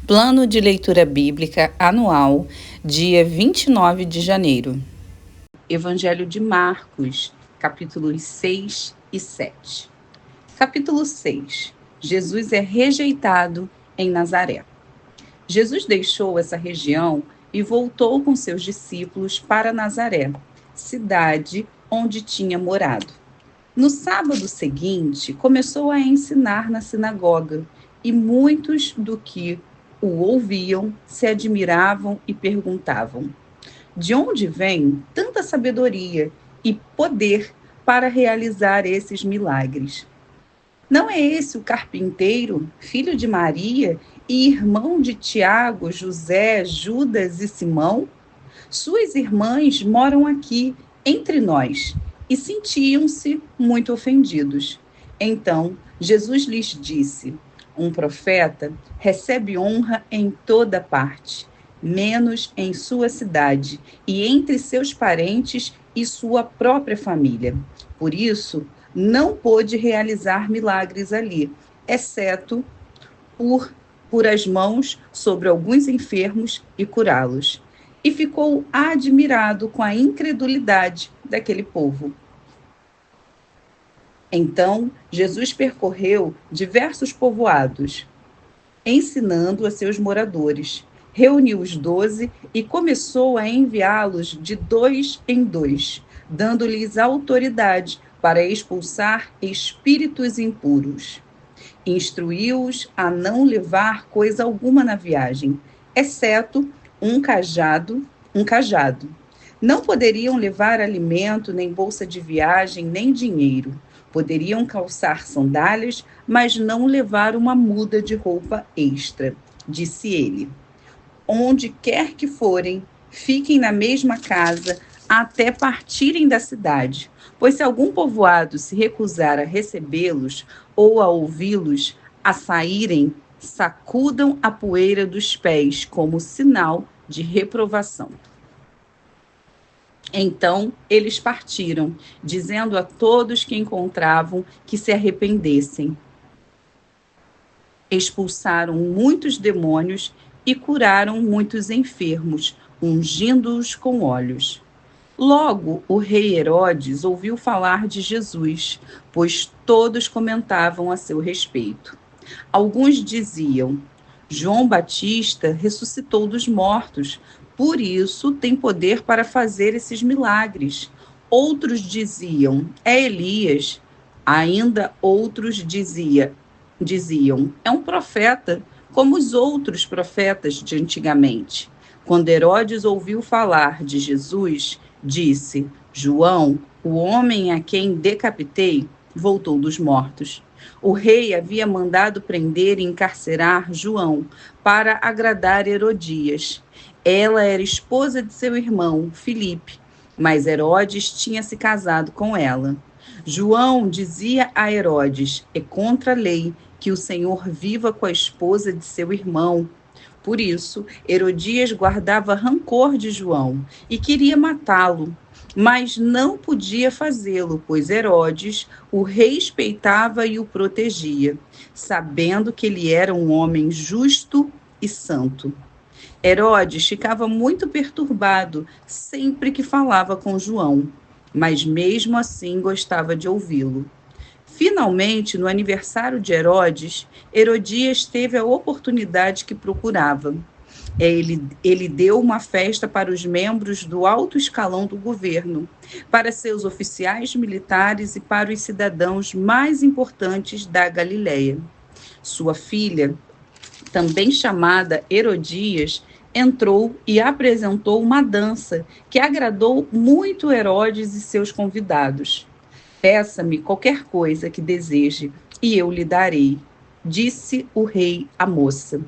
Plano de leitura bíblica anual, dia 29 de janeiro. Evangelho de Marcos, capítulos 6 e 7. Capítulo 6. Jesus é rejeitado em Nazaré. Jesus deixou essa região e voltou com seus discípulos para Nazaré, cidade onde tinha morado. No sábado seguinte, começou a ensinar na sinagoga, e muitos do que o ouviam se admiravam e perguntavam: de onde vem tanta sabedoria e poder para realizar esses milagres? Não é esse o carpinteiro, filho de Maria e irmão de Tiago, José, Judas e Simão? Suas irmãs moram aqui, entre nós, e sentiam-se muito ofendidos. Então, Jesus lhes disse: um profeta recebe honra em toda parte, menos em sua cidade e entre seus parentes e sua própria família. Por isso, não pôde realizar milagres ali, exceto por as mãos sobre alguns enfermos e curá-los. E ficou admirado com a incredulidade daquele povo. Então, Jesus percorreu diversos povoados, ensinando a seus moradores. Reuniu os 12 e começou a enviá-los de 2 em 2, dando-lhes autoridade para expulsar espíritos impuros. Instruiu-os a não levar coisa alguma na viagem, exceto um cajado. Não poderiam levar alimento, nem bolsa de viagem, nem dinheiro. Poderiam calçar sandálias, mas não levar uma muda de roupa extra. Disse ele: onde quer que forem, fiquem na mesma casa até partirem da cidade. Pois se algum povoado se recusar a recebê-los ou a ouvi-los, a saírem, sacudam a poeira dos pés como sinal de reprovação. Então eles partiram, dizendo a todos que encontravam que se arrependessem. Expulsaram muitos demônios e curaram muitos enfermos, ungindo-os com óleos. Logo, o rei Herodes ouviu falar de Jesus, pois todos comentavam a seu respeito. Alguns diziam: João Batista ressuscitou dos mortos, por isso tem poder para fazer esses milagres. Outros diziam: é Elias. Ainda outros diziam: é um profeta, como os outros profetas de antigamente. Quando Herodes ouviu falar de Jesus, disse: João, o homem a quem decapitei, voltou dos mortos. O rei havia mandado prender e encarcerar João para agradar Herodias. Ela era esposa de seu irmão, Filipe, mas Herodes tinha se casado com ela. João dizia a Herodes: é contra a lei que o Senhor viva com a esposa de seu irmão. Por isso, Herodias guardava rancor de João e queria matá-lo, mas não podia fazê-lo, pois Herodes o respeitava e o protegia, sabendo que ele era um homem justo e santo. Herodes ficava muito perturbado sempre que falava com João, mas mesmo assim gostava de ouvi-lo. Finalmente, no aniversário de Herodes, Herodias teve a oportunidade que procurava. Ele deu uma festa para os membros do alto escalão do governo, para seus oficiais militares e para os cidadãos mais importantes da Galileia. Sua filha, também chamada Herodias, entrou e apresentou uma dança que agradou muito Herodes e seus convidados. Peça-me qualquer coisa que deseje, e eu lhe darei, disse o rei à moça.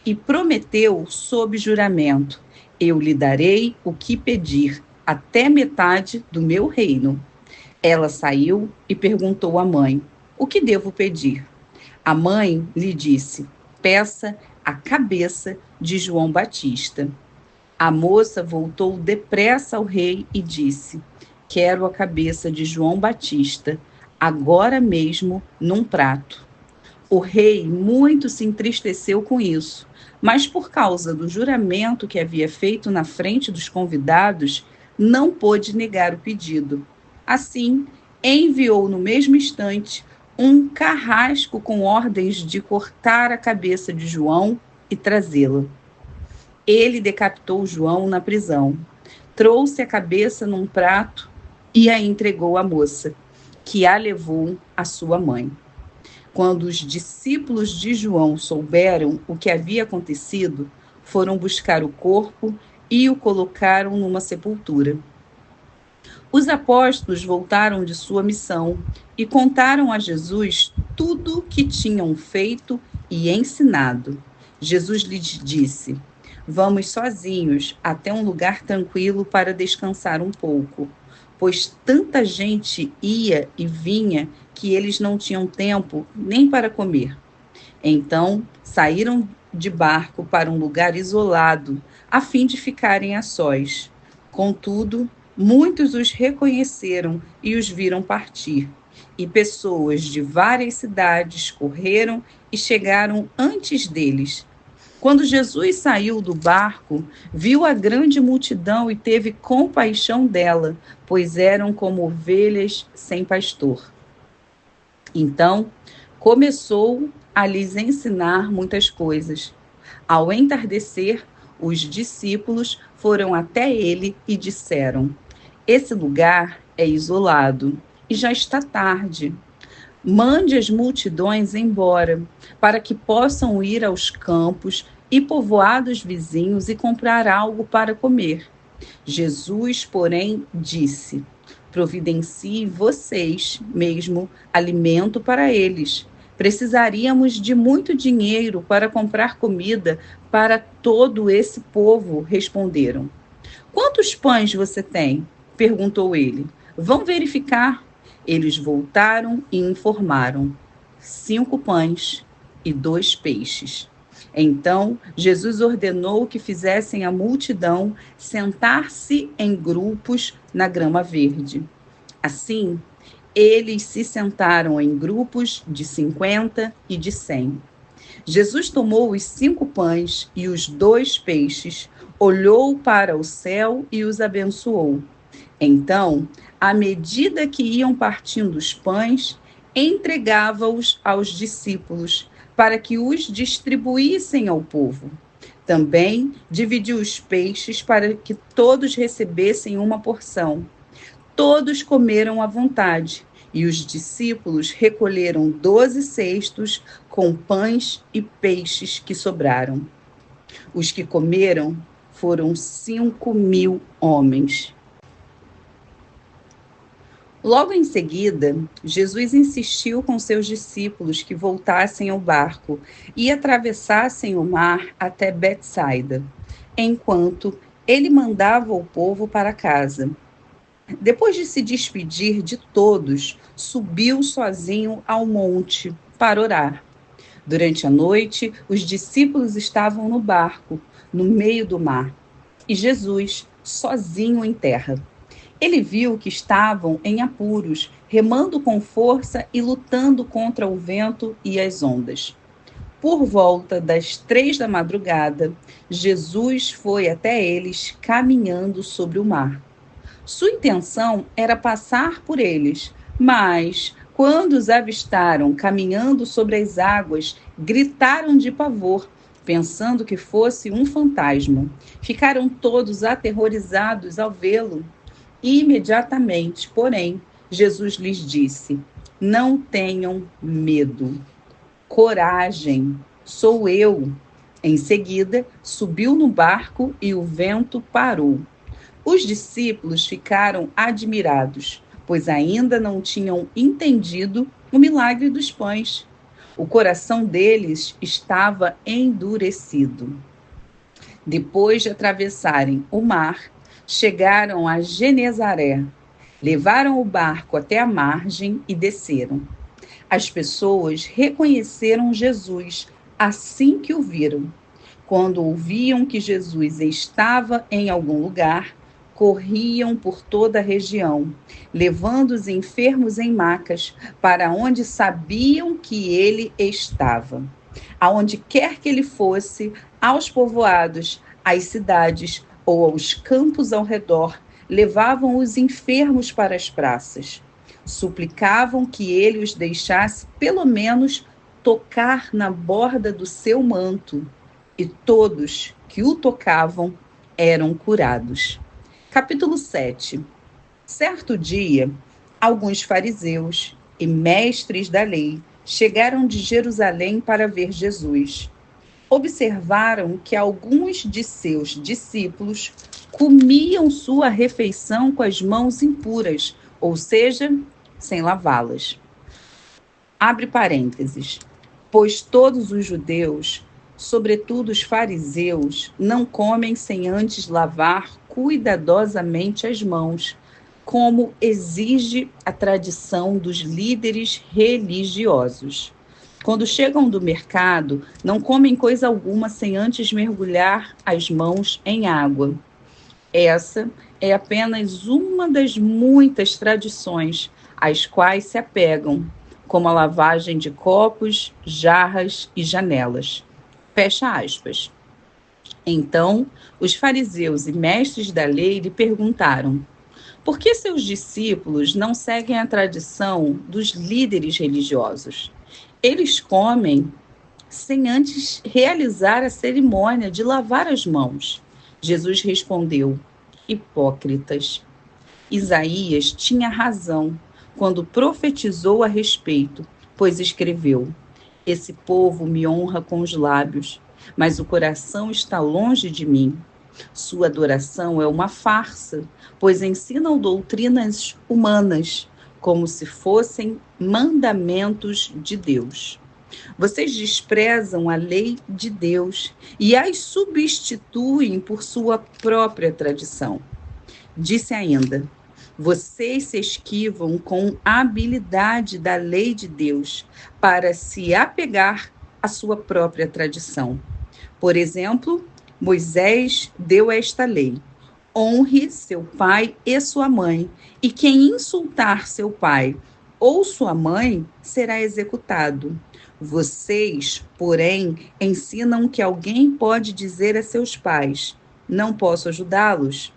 E prometeu sob juramento: eu lhe darei o que pedir, até metade do meu reino. Ela saiu e perguntou à mãe: o que devo pedir? A mãe lhe disse: peça a cabeça de João Batista. A moça voltou depressa ao rei e disse: quero a cabeça de João Batista, agora mesmo num prato. O rei muito se entristeceu com isso, mas por causa do juramento que havia feito na frente dos convidados, não pôde negar o pedido. Assim, enviou no mesmo instante um carrasco com ordens de cortar a cabeça de João e trazê-la. Ele decapitou João na prisão, trouxe a cabeça num prato e a entregou à moça, que a levou à sua mãe. Quando os discípulos de João souberam o que havia acontecido, foram buscar o corpo e o colocaram numa sepultura. Os apóstolos voltaram de sua missão e contaram a Jesus tudo o que tinham feito e ensinado. Jesus lhes disse: Vamos sozinhos até um lugar tranquilo para descansar um pouco, pois tanta gente ia e vinha que eles não tinham tempo nem para comer. Então, saíram de barco para um lugar isolado, a fim de ficarem a sós. Contudo, muitos os reconheceram e os viram partir. E pessoas de várias cidades correram e chegaram antes deles. Quando Jesus saiu do barco, viu a grande multidão e teve compaixão dela, pois eram como ovelhas sem pastor. Então, começou a lhes ensinar muitas coisas. Ao entardecer, os discípulos foram até ele e disseram: Esse lugar é isolado e já está tarde. Mande as multidões embora, para que possam ir aos campos e povoados vizinhos e comprar algo para comer. Jesus, porém, disse: Providencie vocês mesmo alimento para eles. Precisaríamos de muito dinheiro para comprar comida para todo esse povo, responderam. Quantos pães você tem? Perguntou ele. Vão verificar. Eles voltaram e informaram: 5 pães e 2 peixes. Então, Jesus ordenou que fizessem a multidão sentar-se em grupos na grama verde. Assim, eles se sentaram em grupos de 50 e de 100. Jesus tomou os 5 pães e os 2 peixes, olhou para o céu e os abençoou. Então, à medida que iam partindo os pães, entregava-os aos discípulos, para que os distribuíssem ao povo. Também dividiu os peixes para que todos recebessem uma porção. Todos comeram à vontade, e os discípulos recolheram 12 cestos com pães e peixes que sobraram. Os que comeram foram 5.000 homens. Logo em seguida, Jesus insistiu com seus discípulos que voltassem ao barco e atravessassem o mar até Betsaida, enquanto ele mandava o povo para casa. Depois de se despedir de todos, subiu sozinho ao monte para orar. Durante a noite, os discípulos estavam no barco, no meio do mar, e Jesus, sozinho em terra. Ele viu que estavam em apuros, remando com força e lutando contra o vento e as ondas. Por volta das 3 da madrugada, Jesus foi até eles caminhando sobre o mar. Sua intenção era passar por eles, mas, quando os avistaram caminhando sobre as águas, gritaram de pavor, pensando que fosse um fantasma. Ficaram todos aterrorizados ao vê-lo. Imediatamente, porém, Jesus lhes disse: Não tenham medo. Coragem, sou eu. Em seguida, subiu no barco e o vento parou. Os discípulos ficaram admirados, pois ainda não tinham entendido o milagre dos pães. O coração deles estava endurecido. Depois de atravessarem o mar, chegaram a Genezaré. Levaram o barco até a margem e desceram. As pessoas reconheceram Jesus assim que o viram. Quando ouviam que Jesus estava em algum lugar, corriam por toda a região, levando os enfermos em macas para onde sabiam que ele estava. Aonde quer que ele fosse, aos povoados, às cidades ou aos campos ao redor, levavam os enfermos para as praças. Suplicavam que ele os deixasse, pelo menos, tocar na borda do seu manto. E todos que o tocavam eram curados. Capítulo 7. Certo dia, alguns fariseus e mestres da lei chegaram de Jerusalém para ver Jesus. Observaram que alguns de seus discípulos comiam sua refeição com as mãos impuras, ou seja, sem lavá-las. Abre parênteses. Pois todos os judeus, sobretudo os fariseus, não comem sem antes lavar cuidadosamente as mãos, como exige a tradição dos líderes religiosos. Quando chegam do mercado, não comem coisa alguma sem antes mergulhar as mãos em água. Essa é apenas uma das muitas tradições às quais se apegam, como a lavagem de copos, jarras e janelas. Fecha aspas. Então, os fariseus e mestres da lei lhe perguntaram: por que seus discípulos não seguem a tradição dos líderes religiosos? Eles comem sem antes realizar a cerimônia de lavar as mãos. Jesus respondeu: hipócritas. Isaías tinha razão quando profetizou a respeito, pois escreveu: esse povo me honra com os lábios, mas o coração está longe de mim. Sua adoração é uma farsa, pois ensinam doutrinas humanas, como se fossem mandamentos de Deus. Vocês desprezam a lei de Deus e as substituem por sua própria tradição. Disse ainda: vocês se esquivam com habilidade da lei de Deus para se apegar à sua própria tradição. Por exemplo, Moisés deu esta lei: honre seu pai e sua mãe, e quem insultar seu pai ou sua mãe será executado. Vocês, porém, ensinam que alguém pode dizer a seus pais: não posso ajudá-los.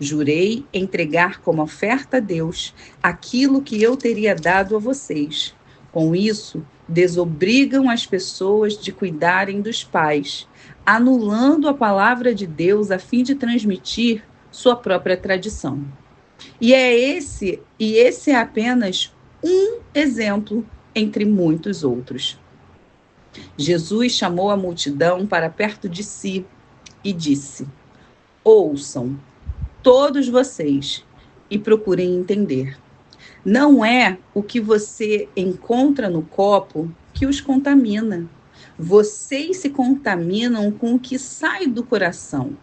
Jurei entregar como oferta a Deus aquilo que eu teria dado a vocês. Com isso, desobrigam as pessoas de cuidarem dos pais, anulando a palavra de Deus a fim de transmitir sua própria tradição. E esse é apenas um exemplo entre muitos outros. Jesus chamou a multidão para perto de si e disse: ouçam, todos vocês, e procurem entender. Não é o que você encontra no copo que os contamina. Vocês se contaminam com o que sai do coração.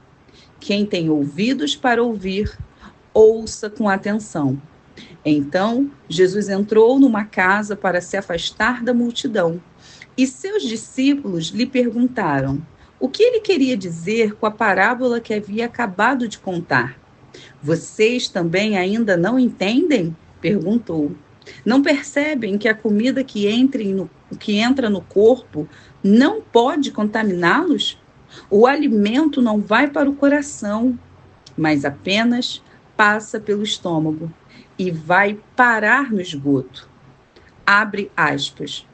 Quem tem ouvidos para ouvir, ouça com atenção. Então, Jesus entrou numa casa para se afastar da multidão, e seus discípulos lhe perguntaram o que ele queria dizer com a parábola que havia acabado de contar. Vocês também ainda não entendem? Perguntou. Não percebem que a comida que entra no corpo não pode contaminá-los? O alimento não vai para o coração, mas apenas passa pelo estômago e vai parar no esgoto. Abre aspas.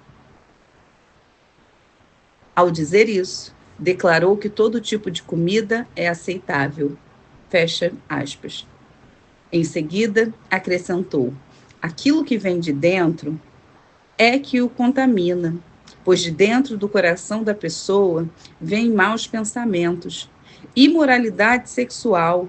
Ao dizer isso, declarou que todo tipo de comida é aceitável. Fecha aspas. Em seguida, acrescentou: aquilo que vem de dentro é que o contamina, pois de dentro do coração da pessoa vêm maus pensamentos, imoralidade sexual,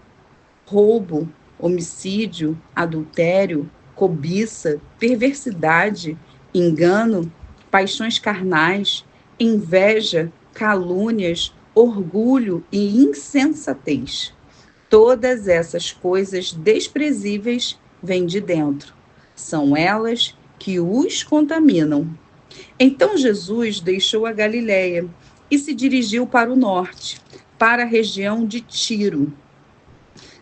roubo, homicídio, adultério, cobiça, perversidade, engano, paixões carnais, inveja, calúnias, orgulho e insensatez. Todas essas coisas desprezíveis vêm de dentro. São elas que os contaminam. Então Jesus deixou a Galileia e se dirigiu para o norte, para a região de Tiro.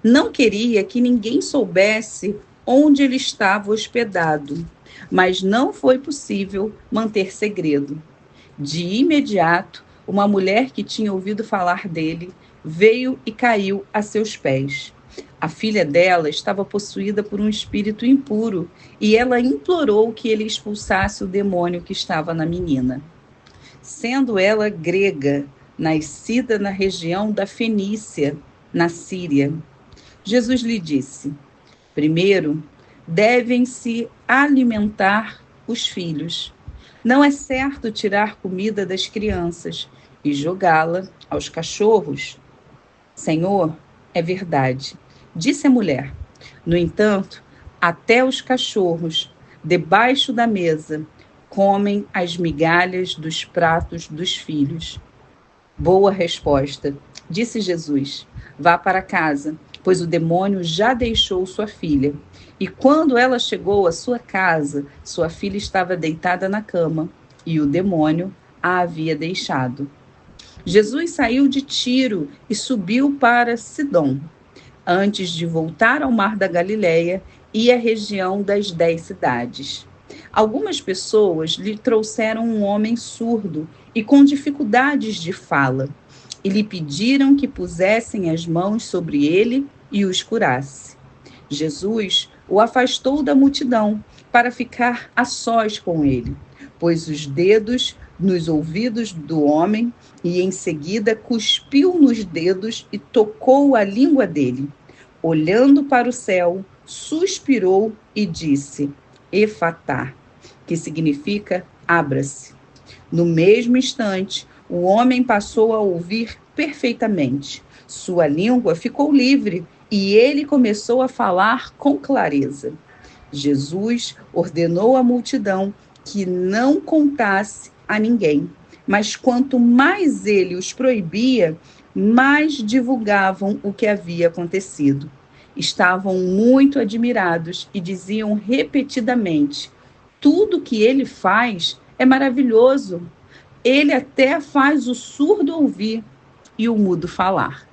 Não queria que ninguém soubesse onde ele estava hospedado, mas não foi possível manter segredo. De imediato, uma mulher que tinha ouvido falar dele veio e caiu a seus pés. A filha dela estava possuída por um espírito impuro e ela implorou que ele expulsasse o demônio que estava na menina. Sendo ela grega, nascida na região da Fenícia, na Síria, Jesus lhe disse: primeiro, devem-se alimentar os filhos. Não é certo tirar comida das crianças e jogá-la aos cachorros. Senhor, é verdade, disse a mulher. No entanto, até os cachorros, debaixo da mesa, comem as migalhas dos pratos dos filhos. Boa resposta, disse Jesus. Vá para casa, pois o demônio já deixou sua filha. E quando ela chegou à sua casa, sua filha estava deitada na cama e o demônio a havia deixado. Jesus saiu de Tiro e subiu para Sidom. Antes de voltar ao mar da Galileia e à região das 10 cidades. Algumas pessoas lhe trouxeram um homem surdo e com dificuldades de fala, e lhe pediram que pusessem as mãos sobre ele e os curasse. Jesus o afastou da multidão para ficar a sós com ele, pôs os dedos nos ouvidos do homem e em seguida cuspiu nos dedos e tocou a língua dele. Olhando para o céu, suspirou e disse: Efatá, que significa abra-se. No mesmo instante, o homem passou a ouvir perfeitamente. Sua língua ficou livre e ele começou a falar com clareza. Jesus ordenou à multidão que não contasse a ninguém, mas quanto mais ele os proibia, mais divulgavam o que havia acontecido. Estavam muito admirados e diziam repetidamente: tudo que ele faz é maravilhoso. Ele até faz o surdo ouvir e o mudo falar.